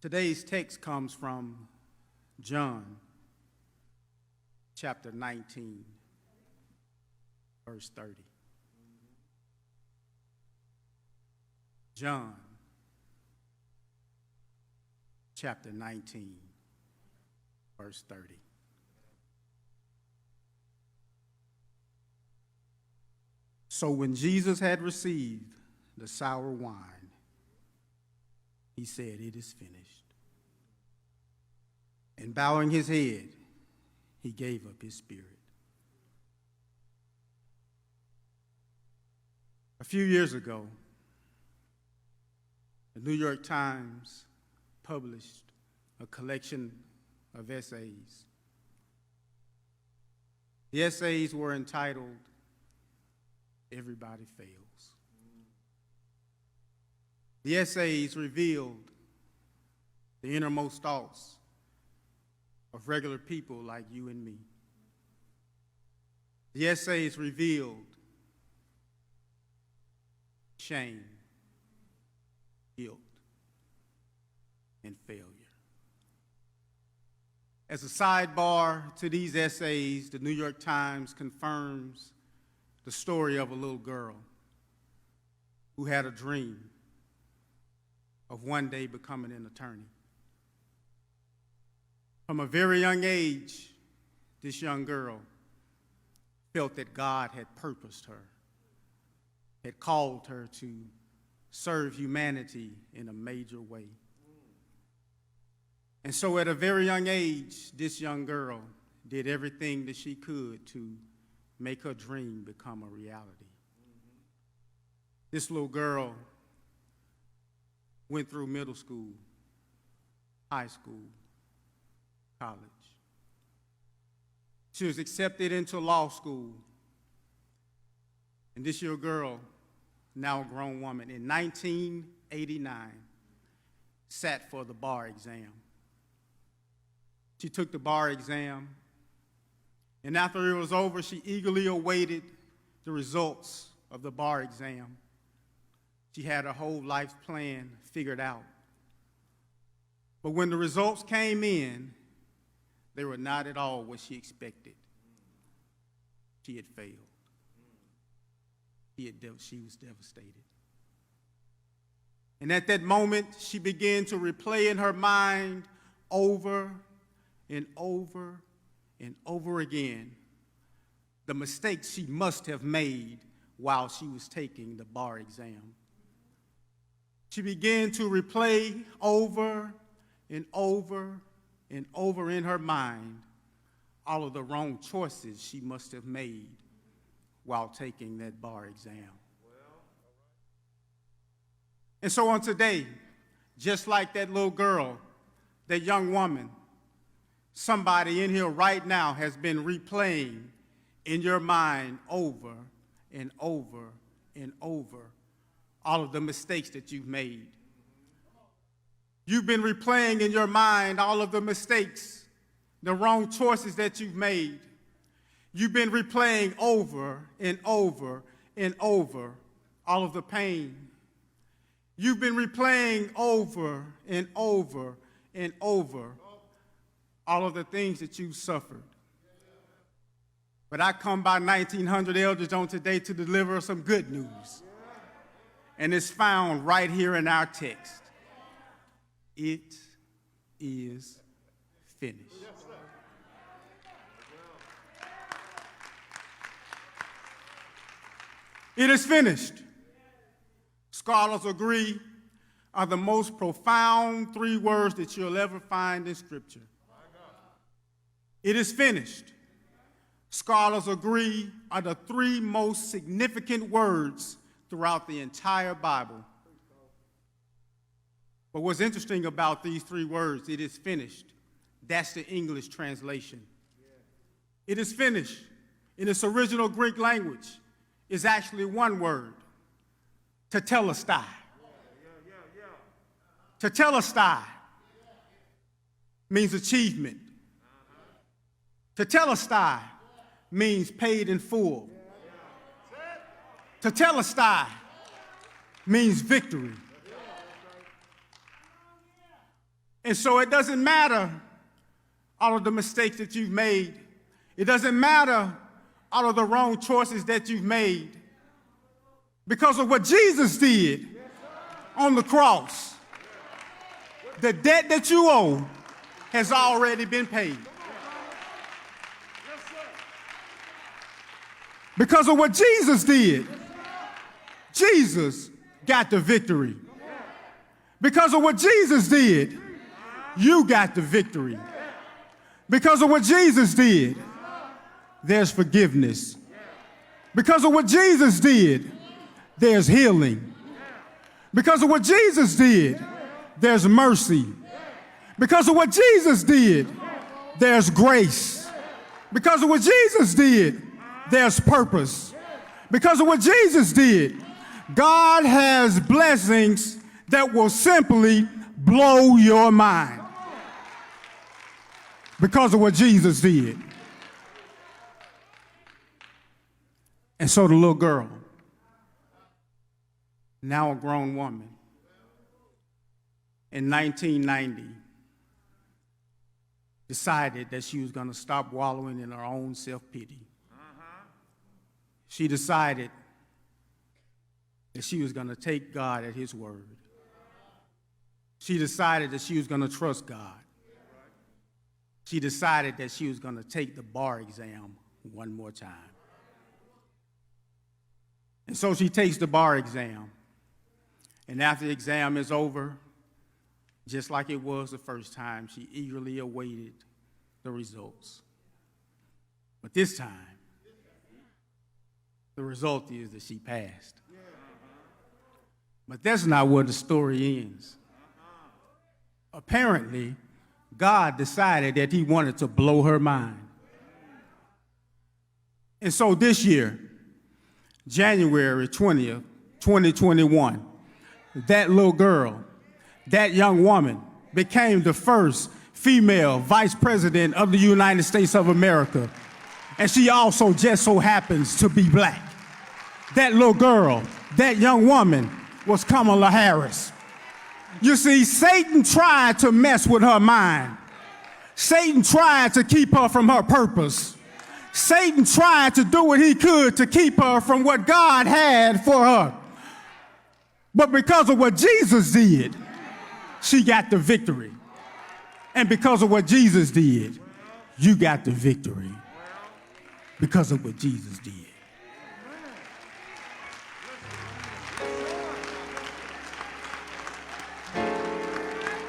Today's text comes from John chapter 19, verse 30. John chapter 19, verse 30. So when Jesus had received the sour wine, he said, "It is finished." And bowing his head, he gave up his spirit. A few years ago, the New York Times published a collection of essays. The essays were entitled, "Everybody Fails." The essays revealed the innermost thoughts of regular people like you and me. The essays revealed shame, guilt, and failure. As a sidebar to these essays, the New York Times confirms the story of a little girl who had a dream of one day becoming an attorney. From a very young age, this young girl felt that God had purposed her, had called her to serve humanity in a major way. And so at a very young age, this young girl did everything that she could to make her dream become a reality. This little girl went through middle school, high school, college. She was accepted into law school. And this young girl, now a grown woman, in 1989, sat for the bar exam. She took the bar exam, and after it was over, she eagerly awaited the results of the bar exam. She had her whole life plan figured out. But when the results came in, they were not at all what she expected. She had failed. She was devastated. And at that moment, she began to replay in her mind over and over and over again the mistakes she must have made while she was taking the bar exam. She began to replay over and over and over in her mind all of the wrong choices she must have made while taking that bar exam. And so on today, just like that little girl, that young woman, somebody in here right now has been replaying in your mind over and over and over all of the mistakes that you've made. You've been replaying in your mind all of the mistakes, the wrong choices that you've made. You've been replaying over and over and over all of the pain. You've been replaying over and over and over all of the things that you've suffered. But I come by 1900 Eldridge on today to deliver some good news. And it's found right here in our text. It is finished. It is finished. Scholars agree are the most profound three words that you'll ever find in Scripture. It is finished. Scholars agree are the three most significant words throughout the entire Bible. But what's interesting about these three words, "it is finished," that's the English translation. It is finished, in its original Greek language, is actually one word, tetelestai. Tetelestai means achievement. Tetelestai means paid in full. Tetelestai means victory. And so it doesn't matter all of the mistakes that you've made. It doesn't matter all of the wrong choices that you've made. Because of what Jesus did on the cross, the debt that you owe has already been paid. Because of what Jesus did, Jesus got the victory. Because of what Jesus did, you got the victory. Because of what Jesus did, there's forgiveness. Because of what Jesus did, there's healing. Because of what Jesus did, there's mercy. Because of what Jesus did, there's grace. Because of what Jesus did, there's purpose. Because of what Jesus did, God has blessings that will simply blow your mind. Because of what Jesus did. And so the little girl, now a grown woman, in 1990, decided that she was going to stop wallowing in her own self-pity. She decided that she was going to take God at his word. She decided that she was going to trust God. She decided that she was going to take the bar exam one more time. And so she takes the bar exam. And after the exam is over, just like it was the first time, she eagerly awaited the results. But this time, the result is that she passed. But that's not where the story ends. Apparently, God decided that he wanted to blow her mind. And so this year, January 20th, 2021, that little girl, that young woman, became the first female vice president of the United States of America. And she also just so happens to be black. That little girl, that young woman, was Kamala Harris. You see, Satan tried to mess with her mind. Satan tried to keep her from her purpose. Satan tried to do what he could to keep her from what God had for her. But because of what Jesus did, she got the victory. And because of what Jesus did, you got the victory. Because of what Jesus did.